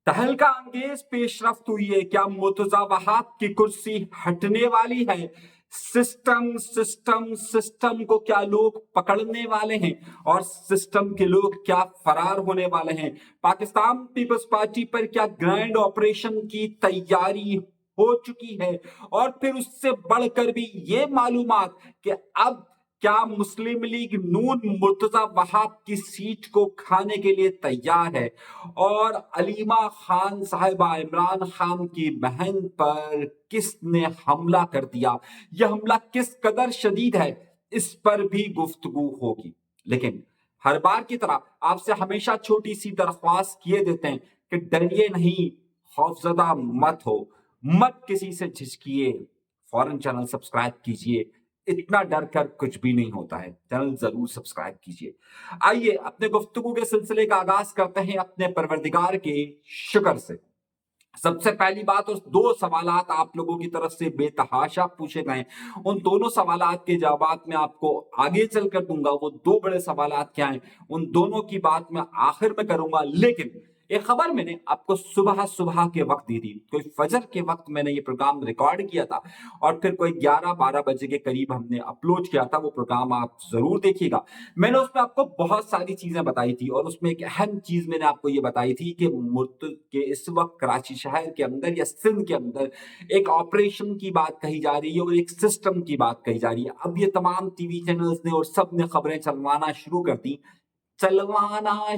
तहलका अंगेज पेशरफ्त हुई है। क्या मुर्तजा वहाब की कुर्सी हटने वाली है? सिस्टम सिस्टम सिस्टम को क्या लोग पकड़ने वाले हैं और सिस्टम के लोग क्या फरार होने वाले हैं? पाकिस्तान पीपल्स पार्टी पर क्या ग्रैंड ऑपरेशन की तैयारी हो चुकी है? और फिर उससे बढ़कर भी ये मालूमात कि अब क्या मुस्लिम लीग नून मुर्तजा वहाब की सीट को खाने के लिए तैयार है? और अलीमा खान साहिबा इमरान खान की बहन पर किसने हमला कर दिया, यह हमला किस कदर शदीद है, इस पर भी गुफ्तगू होगी। लेकिन हर बार की तरह आपसे हमेशा छोटी सी दरख्वास्त किए देते हैं कि डरिए नहीं, खौफजदा मत हो, मत किसी से झिझकिए, फौरन चैनल सब्सक्राइब कीजिए। इतना डर कर कुछ भी नहीं होता है, चैनल जरूर सब्सक्राइब कीजिए। आइए अपने गुफ्तगू के सिलसिले का आगाज करते हैं अपने परवरदिगार के शुक्र से। सबसे पहली बात, उस दो सवालात आप लोगों की तरफ से बेतहाशा पूछे गए, उन दोनों सवालात के जवाब मैं आपको आगे चलकर दूंगा। वो दो बड़े सवालात क्या हैं, उन दोनों की बात मैं आखिर में करूंगा। लेकिन एक खबर मैंने आपको सुबह सुबह के वक्त दी थी, कोई फजर के वक्त मैंने ये प्रोग्राम रिकॉर्ड किया था और फिर कोई 11-12 बजे के करीब हमने अपलोड किया था। वो प्रोग्राम आप जरूर देखिएगा। मैंने उसमें आपको बहुत सारी चीजें बताई थी और उसमें एक अहम चीज मैंने आपको ये बताई थी कि मुर्तद के इस वक्त कराची शहर के अंदर या सिंध के अंदर एक ऑपरेशन की बात कही जा रही है और एक सिस्टम की बात कही जा रही है। अब ये तमाम टीवी चैनल्स ने और सब ने खबरें चलवाना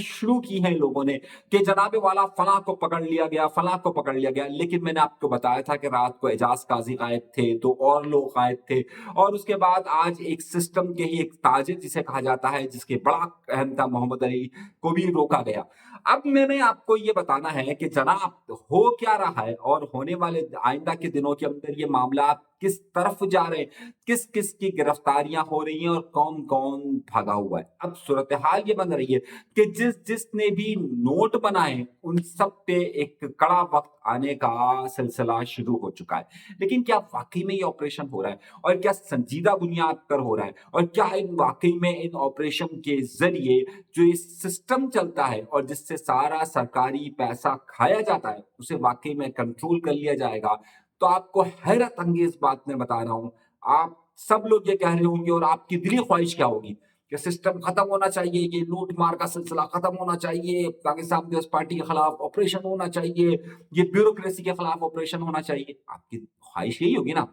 शुरू की है लोगों ने कि जनाबे वाला फला को पकड़ लिया गया, फला को पकड़ लिया गया। लेकिन मैंने आपको बताया था कि रात को एजाज काजी गायब थे, तो और लोग गायब थे, और उसके बाद आज एक सिस्टम के ही एक ताजिर जिसे कहा जाता है, जिसके बड़ा अहम था, मोहम्मद अली को भी रोका गया। अब मैंने आपको ये बताना है कि जनाब हो क्या रहा है और होने वाले आइंदा के दिनों के अंदर ये मामला किस तरफ जा रहे हैं, किस किस की गिरफ्तारियां हो रही हैं और कौन कौन भागा हुआ है। अब सूरत हाल ये बन रही है कि जिसने भी नोट बनाए उन सब पे एक कड़ा वक्त आने का सिलसिला शुरू हो चुका है। लेकिन क्या वाकई में ये ऑपरेशन हो रहा है और क्या संजीदा बुनियाद पर हो रहा है और क्या इन वाकई में इन ऑपरेशन के जरिए जो ये सिस्टम चलता है और जिससे सारा सरकारी पैसा खाया जाता है उसे वाकई में कंट्रोल कर लिया जाएगा? तो आपको हैरत अंगेज बात मैं बता रहा हूं, आप सब लोग ये कह रहे होंगे और आपकी दिली ख्वाहिश क्या होगी कि सिस्टम खत्म होना चाहिए, ये लूट मार का सिलसिला खत्म होना चाहिए, पाकिस्तान पीपल्स पार्टी के खिलाफ ऑपरेशन होना चाहिए, ये ब्यूरोक्रेसी के खिलाफ ऑपरेशन होना चाहिए। आपकी ख्वाहिश यही होगी ना?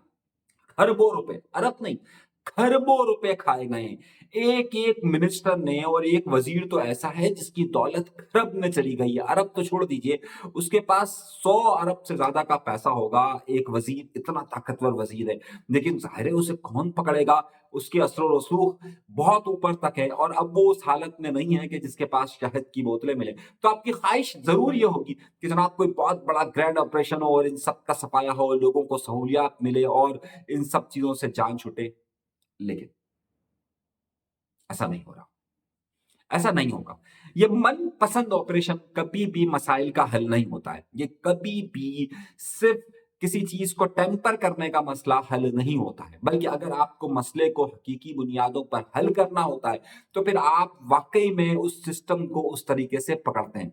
खरबों रुपए, अरब नहीं, खरबों रुपए खाए गए हैं। एक एक मिनिस्टर ने और एक वजीर तो ऐसा है जिसकी दौलत खरब में चली गई है। अरब तो छोड़ दीजिए, उसके पास 100 अरब से ज्यादा का पैसा होगा। एक वजीर, इतना ताकतवर वजीर है, लेकिन जाहिर है उसे कौन पकड़ेगा? उसके असर रसूख बहुत ऊपर तक है और अब वो उस हालत में नहीं है कि जिसके पास शहद की बोतलें मिले। तो आपकी ख्वाहिश जरूर ये होगी कि जनाब कोई बहुत बड़ा ग्रैंड ऑपरेशन हो और इन सब का सफाया हो, लोगों को सहूलियात मिले और इन सब चीजों से जान छूटे। लेकिन ऐसा नहीं हो रहा, ऐसा नहीं होगा। ये मनपसंद ऑपरेशन कभी भी मसाइल का हल नहीं होता है। ये कभी भी सिर्फ किसी चीज को टेम्पर करने का मसला हल नहीं होता है, बल्कि अगर आपको मसले को हकीकी बुनियादों पर हल करना होता है तो फिर आप वाकई में उस सिस्टम को उस तरीके से पकड़ते हैं।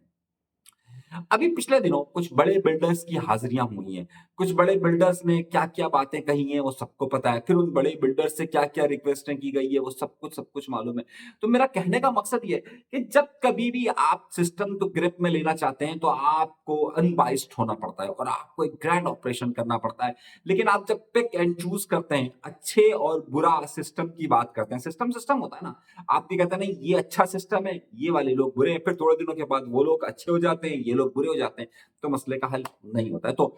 अभी पिछले दिनों कुछ बड़े बिल्डर्स की हाजिरियां हुई हैं। कुछ बड़े बिल्डर्स ने क्या-क्या बातें कही हैं वो सबको पता है। फिर उन बड़े बिल्डर्स से क्या-क्या रिक्वेस्टें की गई है वो सब कुछ मालूम है। तो मेरा कहने का मकसद ये है कि जब कभी भी आप सिस्टम को ग्रिप में लेना चाहते हैं तो आपको अनबाइस्ड होना पड़ता है और आपको एक ग्रैंड ऑपरेशन करना पड़ता है। लेकिन आप जब पिक एंड चूज़ करते हैं, अच्छे और बुरा सिस्टम की बात करते हैं, सिस्टम सिस्टम होता है ना। आप भी कहते हैं नहीं ये अच्छा सिस्टम है, ये वाले लोग बुरे हैं, फिर थोड़े दिनों के बाद वो लोग अच्छे हो जाते हैं, ये लोग बुरे हो जाते हैं, तो मसले का हल नहीं होता है। तो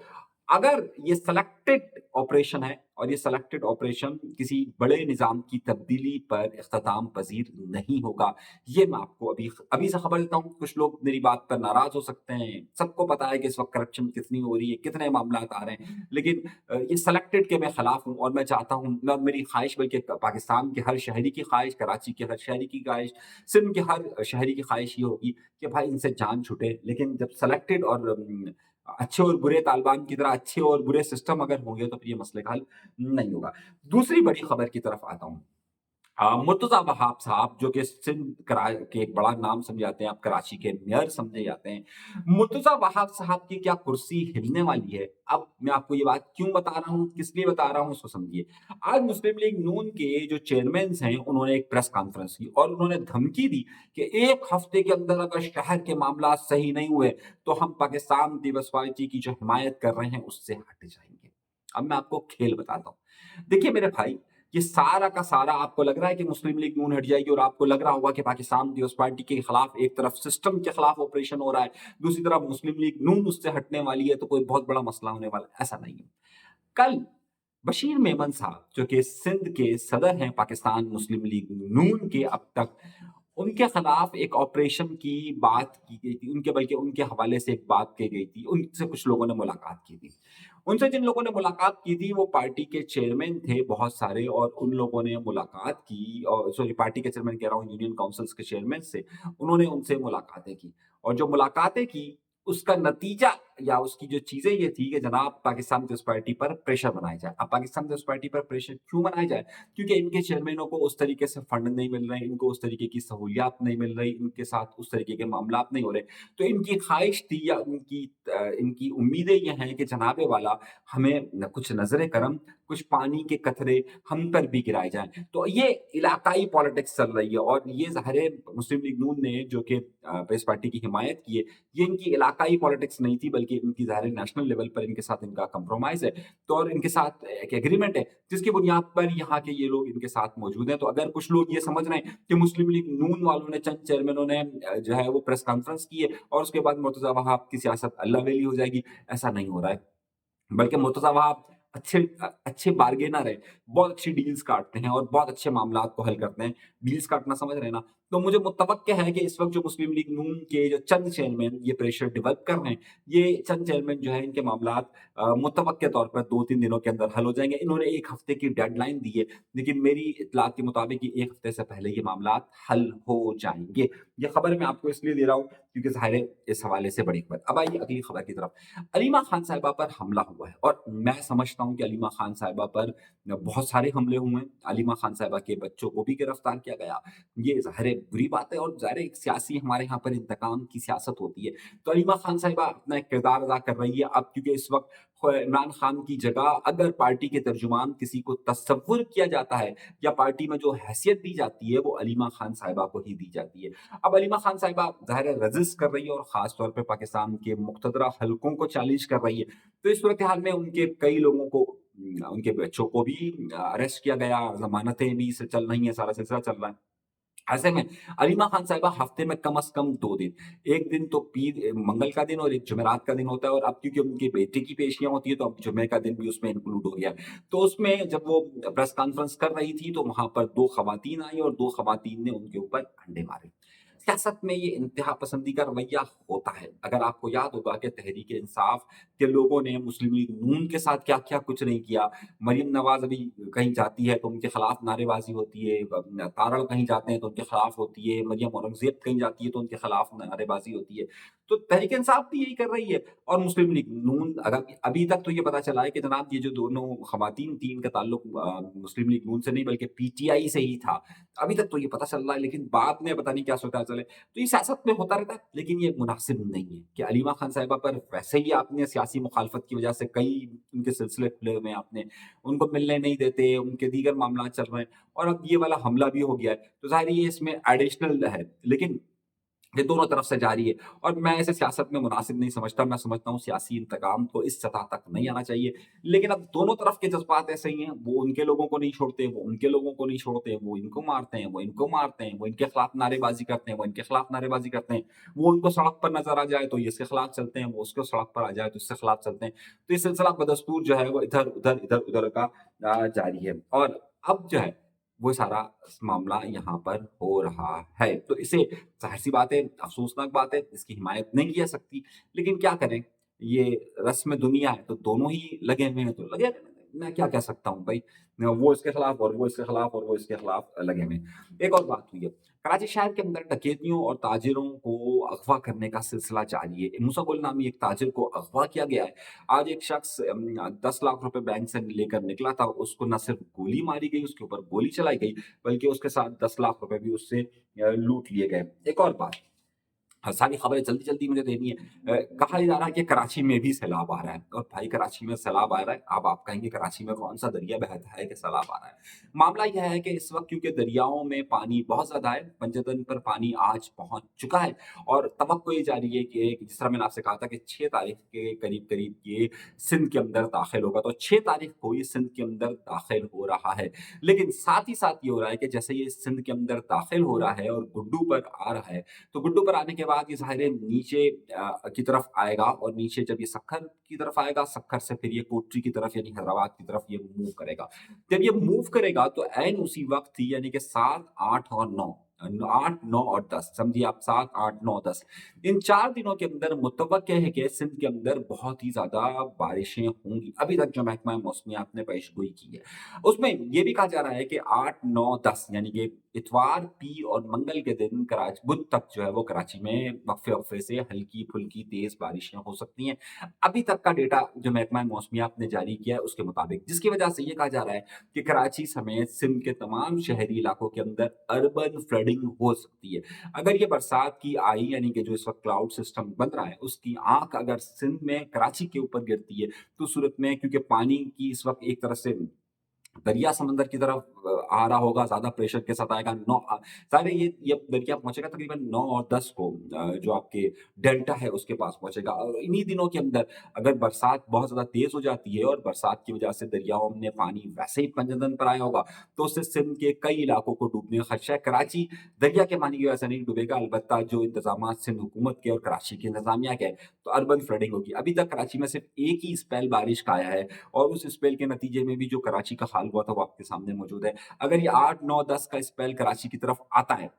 अगर ये सेलेक्टेड ऑपरेशन है और ये सेलेक्टेड ऑपरेशन किसी बड़े निजाम की तब्दीली पर इख्तिताम पजीर नहीं होगा, ये मैं आपको अभी अभी से खबर देता हूँ। कुछ लोग मेरी बात पर नाराज हो सकते हैं, सबको पता है कि इस वक्त करप्शन कितनी हो रही है, कितने मामला आ रहे हैं, लेकिन ये सेलेक्टेड के मैं खिलाफ हूँ और मैं चाहता हूँ, मैं मेरी ख्वाहिश, बल्कि पाकिस्तान के हर शहरी की ख्वाहिश, कराची के हर शहरी की ख्वाहिश, सिंध के हर शहरी की ख्वाहिश ये होगी कि भाई इनसे जान छूटे। लेकिन जब सेलेक्टेड और अच्छे और बुरे तालिबान की तरह अच्छे और बुरे सिस्टम अगर होंगे तो फिर ये मसले का हल नहीं होगा। दूसरी बड़ी खबर की तरफ आता हूँ। मुर्तज़ा वहाब साहब जो कि सिंध के एक बड़ा नाम समझे जाते हैं, आप कराची के मेयर समझे जाते हैं। मुर्तज़ा वहाब साहब की क्या कुर्सी हिलने वाली है? अब मैं आपको ये बात क्यों बता रहा हूँ, किस लिए बता रहा हूँ उसको समझिए। आज मुस्लिम लीग नून के जो चेयरमैन्स हैं, उन्होंने एक प्रेस कॉन्फ्रेंस की और उन्होंने धमकी दी कि 1 हफ्ते के अंदर अगर शहर के मामला सही नहीं हुए, तो हम पाकिस्तान पीपल्स पार्टी की जो हिमायत कर रहे हैं, उससे हट जाएँगे। अब मैं आपको खेल बताता हूँ। देखिए मेरे भाई, ये सारा का सारा आपको लग रहा है कि मुस्लिम लीग नून हट जाएगी और आपको लग रहा होगा कि पाकिस्तान पीपल्स पार्टी के खिलाफ एक तरफ सिस्टम के खिलाफ ऑपरेशन हो रहा है, दूसरी तरफ मुस्लिम लीग नून उससे हटने वाली है, तो कोई बहुत बड़ा मसला होने वाला है, ऐसा नहीं है। कल बशीर मेमन साहब जो कि सिंध के सदर हैं पाकिस्तान मुस्लिम लीग नून के अब तक, उनके खिलाफ एक ऑपरेशन की बात की गई थी, उनके बल्कि उनके हवाले से एक बात की गई थी, उनसे कुछ लोगों ने मुलाकात की थी। उनसे जिन लोगों ने मुलाकात की थी वो पार्टी के चेयरमैन थे बहुत सारे, और उन लोगों ने मुलाकात की, और सॉरी पार्टी के चेयरमैन कह रहा हूँ, यूनियन काउंसिल्स के चेयरमैन से उन्होंने उनसे मुलाकातें की, और जो मुलाकातें की उसका नतीजा या उसकी जो चीज़ें ये थी कि जनाब पाकिस्तान पीपल्स पार्टी पर प्रेशर बनाया जाए। अब पाकिस्तान पीपल्स पार्टी पर प्रेशर क्यों बनाया जाए? क्योंकि इनके चेयरमैनों को उस तरीके से फंड नहीं मिल रहे हैं, इनको उस तरीके की सहूलियात नहीं मिल रही, इनके साथ उस तरीके के मामलात नहीं हो रहे। तो इनकी ख़्वाहिश थी या इनकी उम्मीदें ये हैं कि जनाबे वाला हमें न कुछ नज़रे करम, कुछ पानी के कतरे हम पर भी गिराए जाएँ। तो ये इलाकाई पॉलिटिक्स चल रही है, और ये ज़ाहिर है मुस्लिम लीग नून ने जो कि पीपल्स पार्टी की हिमायत की है, ये इनकी इलाकाई पॉलिटिक्स नहीं थी, बल्कि इनकी ज़ाहिर है नेशनल लेवल पर इनके साथ इनका कंप्रोमाइज़ है। तो और इनके साथ एक एग्रीमेंट है, जिसकी बुनियाद पर यहाँ के ये लोग इनके साथ मौजूद हैं। तो अगर कुछ लोग ये समझ रहे हैं कि मुस्लिम लीग नून वालों ने, चंद चेयरमैनों ने जो है वो प्रेस कॉन्फ्रेंस की है और उसके बाद मुर्तज़ा वहाब की सियासत अल्लाह-वेली हो जाएगी, ऐसा नहीं हो रहा है। बल्कि मुर्तज़ा वहाब अच्छे बार्गेनर हैं, बहुत अच्छी डील्स काटते हैं और बहुत अच्छे मामलात को हल करते हैं। डील्स काटना समझ रहे हैं ना? तो मुझे मुत्तवक्किल है कि इस वक़्त जो मुस्लिम लीग नून के जो चंद चेयरमैन ये प्रेशर डेवलप कर रहे हैं, ये चंद चेयरमैन जो हैं इनके मामलात मुत्तवक्किल तौर पर 2-3 दिनों के अंदर हल हो जाएँगे। इन्होंने 1 हफ्ते की डेडलाइन दी है, लेकिन मेरी इत्तलात के मुताबिक ये 1 हफ्ते से पहले ये मामलात हल हो जाएँगे। ये खबर मैं आपको इसलिए दे रहा हूँ क्योंकि ज़ाहिर है इस हवाले से बड़ी खबर। अब आइए अगली खबर की तरफ। अलीमा खान साहिबा पर हमला हुआ है, और मैं समझता हूँ कि अलीमा खान साहिबा पर बहुत सारे हमले हुए हैं। अलीमा खान साहिबा के बच्चों को भी गिरफ्तार किया गया। ये ज़ाहिर है बुरी बात है, और ज़ाहिर है एक सियासी हमारे यहाँ पर इंतकाम की सियासत होती है। तो अलीमा खान साहिबा अपना एक किरदार अदा कर रही है। अब क्योंकि इस वक़्त इमरान खान की जगह अगर पार्टी के तर्जुमान किसी को तसव्वुर किया जाता है या पार्टी में जो हैसियत दी जाती है, वो अलीमा खान साहिबा को ही दी जाती है। अब अलीमा खान साहिबा ज़ाहिर है रज़िस्ट कर रही है, और ख़ास तौर पे पाकिस्तान के मुक़तदरा हलकों को चैलेंज कर रही है। तो इस सूरत-ए-हाल में उनके कई लोगों को, उनके बच्चों को भी अरेस्ट किया गया, ज़मानतें भी स चल रही हैं, सारा सिलसिला चल रहा है। ऐसे में अलीमा खान साहिबा हफ़्ते में कम से कम 2 दिन, 1 दिन तो मंगल का दिन और 1 जुमेरात का दिन होता है, और अब क्योंकि उनके बेटे की पेशियाँ होती है, तो अब जुमे का दिन भी उसमें इंक्लूड हो गया है। तो उसमें जब वो प्रेस कॉन्फ्रेंस कर रही थी, तो वहाँ पर 2 ख़वातीन आई और 2 ख़वातीन ने उनके ऊपर डंडे मारे। सियासत में ये इंतहा पसंदी का रवैया होता है। अगर आपको याद होगा कि तहरीक-ए-इंसाफ के लोगों ने मुस्लिम लीग नून के साथ क्या-क्या कुछ नहीं किया। मरियम नवाज़ अभी कहीं जाती है तो उनके खिलाफ नारेबाज़ी होती है, तारड़ कहीं जाते हैं तो उनके खिलाफ होती है, मरियम औरंगज़ेब कहीं जाती है तो उनके खिलाफ नारेबाज़ी होती है। तो तहरीक-ए-इंसाफ भी यही कर रही है, और मुस्लिम लीग नून, अगर अभी तक तो ये पता चला है कि जनाब ये जो दोनों खवातीन थी, इनका ताल्लुक मुस्लिम लीग नून से नहीं बल्कि पीटीआई से ही था। अभी तक तो ये पता चल रहा है, लेकिन बाद में पता नहीं क्या सोचा चले। तो ये सियासत में होता रहता है, लेकिन ये मुनासिब नहीं है कि अलीमा खान साहिबा पर वैसे ही आपने सियासी मुखालफत की वजह से कई उनके सिलसिले खुले हुए हैं आपने, उनको मिलने नहीं देते, उनके दीगर मामला चल रहे हैं, और अब ये वाला हमला भी हो गया है। तो ज़ाहिर है ये इसमें एडिशनल है, लेकिन ये दोनों तरफ से जारी है, और मैं इसे सियासत में मुनासिब नहीं समझता। मैं समझता हूँ सियासी इंतकाम को इस सतह तक नहीं आना चाहिए। लेकिन अब दोनों तरफ के जज़्बात ऐसे ही हैं, वो उनके लोगों को नहीं छोड़ते, वो उनके लोगों को नहीं छोड़ते, वो इनको मारते हैं, वो इनको मारते हैं, वो इनके खिलाफ नारेबाज़ी करते हैं, वो इनके खिलाफ नारेबाज़ी करते हैं। वो उनको सड़क पर नज़र आ जाए तो ये इसके खिलाफ चलते हैं, वो उसको सड़क पर आ जाए तो इसके खिलाफ चलते हैं। तो ये सिलसिला बदस्तूर जो है वो इधर-उधर, इधर-उधर का जारी है, और अब जो है वो सारा मामला यहाँ पर हो रहा है। तो इसे ज़ाहिर-सी बात है, अफ़सोसनाक बात है, इसकी हिमायत नहीं की जा सकती, लेकिन क्या करें, ये रस्म दुनिया है, तो दोनों ही लगे हुए हैं, तो लगे रहने दें। मैं क्या कह सकता हूँ भाई, वो इसके खिलाफ और वो इसके खिलाफ और वो इसके खिलाफ लगे हुए हैं। एक और बात हुई है, कराची शहर के अंदर डकैतियों और ताजिरों को अगवा करने का सिलसिला जारी है। मूसा गुल नामी एक ताजिर को अगवा किया गया है। आज एक शख्स 10 लाख रुपए बैंक से लेकर निकला था, उसको न सिर्फ गोली मारी गई, उसके ऊपर गोली चलाई गई, बल्कि उसके साथ 10 लाख रुपए भी उससे लूट लिए गए। एक और बात, हाँ, सारी खबरें जल्दी-जल्दी मुझे देनी है। कहा जा रहा है कि कराची में भी सैलाब आ रहा है, और भाई कराची में सैलाब आ रहा है, अब आप कहेंगे कराची में कौन-सा दरिया बहता है कि सैलाब आ रहा है? मामला यह है कि इस वक़्त क्योंकि दरियाओं में पानी बहुत ज़्यादा है, पंजतन पर पानी आज पहुँच चुका है, और तवक्को ये जारी है कि जिस तरह मैंने आपसे कहा था कि 6 तारीख के करीब-करीब ये सिंध के अंदर दाखिल होगा, तो 6 तारीख को ये सिंध के अंदर दाखिल हो रहा है। लेकिन साथ ही साथ ये हो रहा है कि जैसे ये सिंध के अंदर दाखिल हो रहा है और गुड्डू पर आ रहा है, तो गुड्डू पर आने के बाद ये ज़ाहिर है नीचे की तरफ आएगा, और नीचे जब ये सक्खर की तरफ आएगा, सक्खर से फिर ये कोटरी की तरफ यानी हैदराबाद की तरफ ये मूव करेगा। जब ये मूव करेगा तो ऐन उसी वक़्त ही यानी कि 7, 8 और 9 8, 9 और 10 समझिए आप, 7, 8, 9, 10 इन 4 दिनों के अंदर मुतवक्किल है कि सिंध के अंदर बहुत ही ज़्यादा बारिशें होंगी। अभी तक जो महकमा मौसमियात ने पेशगोई की है, उसमें ये भी कहा जा रहा है कि 8, 9, 10 यानी कि इतवार, पी और मंगल के दिन बुध तक जो है वो कराची में वक्फे-वक्फे से हल्की-फुल्की तेज़ बारिशें हो सकती हैं। अभी तक का डेटा जो महकमा मौसमियात ने जारी किया है उसके मुताबिक, जिसकी वजह से ये कहा जा रहा है कि कराची समेत सिंध के तमाम शहरी इलाकों के अंदर अर्बन फ्लडिंग हो सकती है। अगर ये बरसात की आई यानी कि जो इस वक़्त क्लाउड सिस्टम बन रहा है, उसकी आँख अगर सिंध में कराची के ऊपर गिरती है, तो सूरत में क्योंकि पानी की इस वक़्त एक तरह से दरिया समंदर की तरफ आ रहा होगा, ज़्यादा प्रेशर के साथ आएगा। ज़ाहिर है ये दरिया पहुँचेगा तकरीबन 9 और 10 को, जो आपके डेल्टा है उसके पास पहुँचेगा, और इन्हीं दिनों के अंदर अगर बरसात बहुत ज़्यादा तेज़ हो जाती है और बरसात की वजह से दरियाओं में पानी वैसे ही पंजतन पर आया होगा, तो उससे सिंध के कई इलाकों को डूबने का खदशा है। कराची दरिया के पानी की वजह से नहीं डूबेगा, अलबत्ता जो इंतज़ामात सिंध हुकूमत के और कराची की इंतज़ामिया के हैं, तो अर्बन फ्लडिंग होगी। अभी तक कराची में सिर्फ़ एक ही स्पेल बारिश का आया है, और उस स्पेल के नतीजे में भी जो कराची का हाल हुआ था वो आपके सामने मौजूद है। अगर ये 8, 9, 10 का स्पेल कराची की तरफ आता है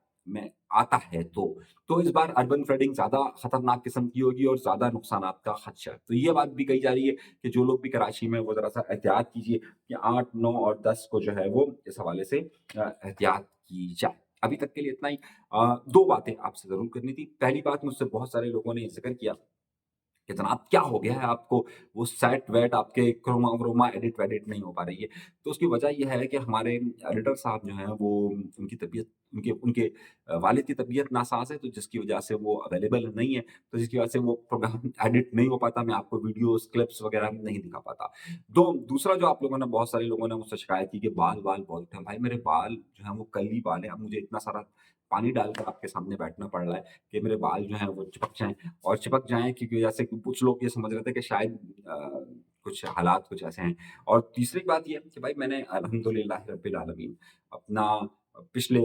तो इस बार अर्बन फ्लडिंग ज़्यादा खतरनाक किस्म की होगी और ज़्यादा नुकसानात का खदशा है। तो ये बात भी कही जा रही है कि जो लोग भी कराची में वो ज़रा-सा एहतियात कीजिए कि 8, 9 और 10 को जो है वो इस हवाले से एहतियात की जाए। अभी तक के लिए इतना ही। 2 बातें आपसे ज़रूर करनी थी। पहली बात, मुझसे बहुत सारे लोगों ने ज़िक्र किया कि जनाब क्या हो गया है आपको, वो सेट-वेट आपके क्रोमा-व्रोमा एडिट-वेडिट नहीं हो पा रही है। तो उसकी वजह ये है कि हमारे एडिटर साहब जो हैं वो उनकी तबीयत उनके उनके वालिद की तबीयत नासाज़ है, तो जिसकी वजह से वो अवेलेबल नहीं है, तो जिसकी वजह से वो प्रोग्राम एडिट नहीं हो पाता, मैं आपको वीडियोज़, क्लिप्स वगैरह नहीं दिखा पाता। दूसरा जो आप लोगों ने बहुत सारे लोगों ने मुझसे शिकायत की कि बाल-वाल बहुत उठे हैं। भाई मेरे बाल जो हैं वो कर्ली बाल हैं, अब मुझे इतना सारा पानी डालकर आपके सामने बैठना पड़ रहा है कि मेरे बाल जो हैं वो चिपक जाएँ। और चिपक जाएँ क्योंकि जैसे कि कुछ लोग ये समझ रहे थे कि शायद कुछ हालात कुछ ऐसे हैं। और तीसरी बात ये है कि भाई मैंने अल्हम्दुलिल्लाह रब्बिल आलमीन अपना पिछले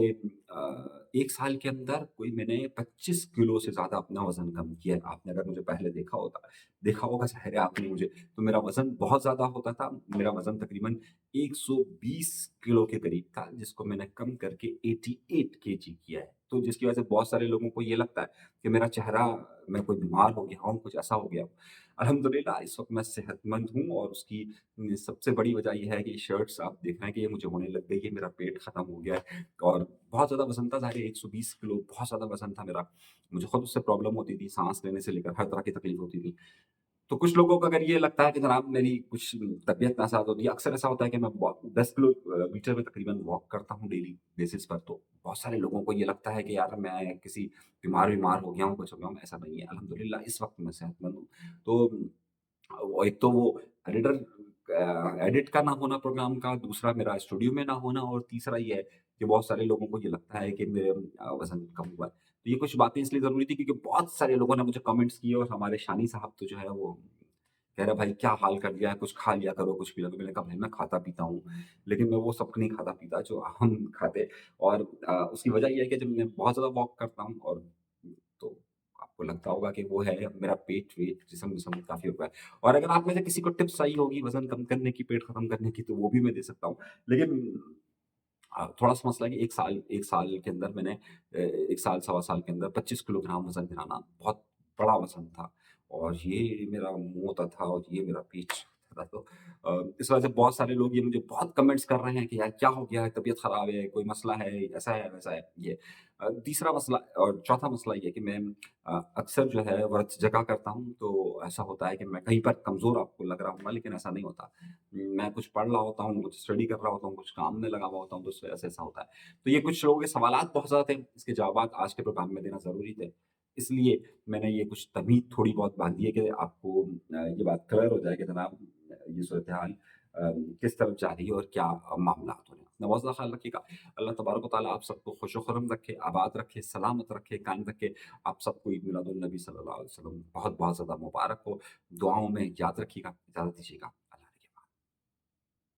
1 साल के अंदर कोई मैंने 25 किलो से ज़्यादा अपना वज़न कम किया है। आपने अगर मुझे पहले देखा होगा ज़ाहिर है आपने मुझे, तो मेरा वज़न बहुत ज़्यादा होता था। मेरा वज़न तकरीबन 120 किलो के करीब था, जिसको मैंने कम करके 88 केजी किया है। तो जिसकी वजह से बहुत सारे लोगों को ये लगता है कि मेरा चेहरा, मैं कोई बीमार हो गया हूँ, कुछ ऐसा हो गया। अल्हम्दुलिल्लाह इस वक़्त मैं सेहतमंद हूँ, और उसकी सबसे बड़ी वजह ये है कि शर्ट्स आप देख रहे हैं कि ये मुझे होने लग गई है, मेरा पेट खत्म हो गया है, और बहुत ज़्यादा वज़न था, ज़ाहिर है 120 किलो बहुत ज़्यादा वज़न था मेरा। मुझे खुद उससे प्रॉब्लम होती थी, साँस लेने से लेकर हर तरह की तकलीफ होती थी। तो कुछ लोगों को अगर ये लगता है कि जनाब मेरी कुछ तबीयत नासाज़ होती है, अक्सर ऐसा होता है कि मैं 10 मीटर में तकरीबन वॉक करता हूँ डेली बेसिस पर, तो बहुत सारे लोगों को ये लगता है कि यार मैं किसी बीमार हो गया हूँ, कुछ हो गया हूँ, ऐसा नहीं है। अल्हम्दुलिल्लाह इस वक़्त मैं सेहतमंद हूँ। तो वो एक तो वो एडिटर एडिट का ना होना प्रोग्राम का, दूसरा मेरा स्टूडियो में ना होना, और तीसरा ये है कि बहुत सारे लोगों को ये लगता है कि मेरे वज़न कम हुआ है। तो ये कुछ बातें इसलिए ज़रूरी थी क्योंकि बहुत सारे लोगों ने मुझे कमेंट्स किए, और हमारे शानी साहब तो जो है वो कह रहे भाई क्या हाल कर दिया है, कुछ खा लिया करो, कुछ पी लिया करो। मैंने कहा भाई मैं खाता-पीता हूँ, लेकिन मैं वो सब नहीं खाता-पीता जो हम खाते। और उसकी वजह ये है कि जब मैं बहुत ज़्यादा वॉक करता हूँ, और तो आपको लगता होगा कि वो है मेरा पेट-वेट जिस्म-विस्म काफ़ी हो गया है। और अगर आप में से किसी को टिप्स चाहिए होगी वज़न कम करने की, पेट खत्म करने की, तो वो भी मैं दे सकता हूँ। लेकिन थोड़ा-सा मसला है कि 1 साल के अंदर मैंने 1 साल, सवा साल के अंदर 25 किलोग्राम वज़न गिराना बहुत बड़ा वज़न था, और ये मेरा मुँह होता था और ये मेरा पेट। सकता। तो इस वजह से बहुत सारे लोग ये मुझे बहुत कमेंट्स कर रहे हैं कि यार क्या हो गया है, तबीयत खराब है, कोई मसला है, ऐसा है, वैसा है, ये। तीसरा मसला और चौथा मसला ये कि मैं अक्सर जो है व्रत जगा करता हूँ, तो ऐसा होता है कि मैं कहीं पर कमज़ोर आपको लग रहा हूँगा, लेकिन ऐसा नहीं होता। मैं कुछ पढ़ रहा होता हूँ, कुछ स्टडी कर रहा होता हूँ, कुछ काम में लगा हुआ होता हूँ, तो उस वजह से ऐसा होता है। तो ये कुछ लोगों के सवालात बहुत ज़्यादा थे, इसके जवाबात आज के प्रोग्राम में देना ज़रूरी थे। इसलिए मैंने ये कुछ तमीद थोड़ी बहुत बाँधी है कि आपको ये बात क्लियर हो जाए कि जनाब ये सूरत-ए-हाल किस तरफ जा रही है और क्या मामलात हो रहे हैं। अपना बहुत ज़्यादा ख़्याल रखिएगा। अल्लाह तबारक व तआला आप सबको खुश-ओ-खुर्रम रखे, आबाद रखे, सलामत रखे, कायम रखे। आप सबको ईद मिलादुल नबी सल्लल्लाहु अलैहि वसल्लम बहुत-बहुत ज़्यादा मुबारक हो। दुआओं में याद रखिएगा। इजाज़त दीजिएगा।